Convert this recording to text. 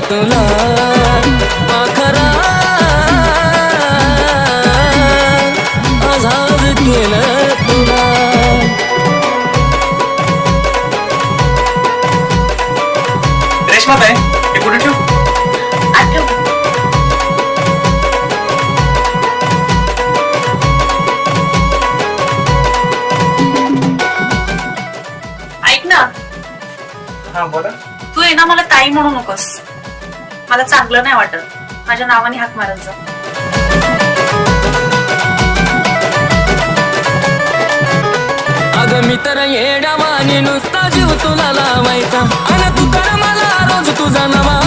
तुला पाखरा आझाद केलं तुला. रेशमा ताई, हे कुठे ठेवू? ऐक ना, हा बोला. तू आहे ना मला ताई म्हणू नकोस. मला चांगलं नाही वाटत. माझ्या नावाने हाक मारत जा. अगं मी तर येड्यावानी नुसता जीव तुला लावायचा आणि तू तर मला रोज तुझा नवा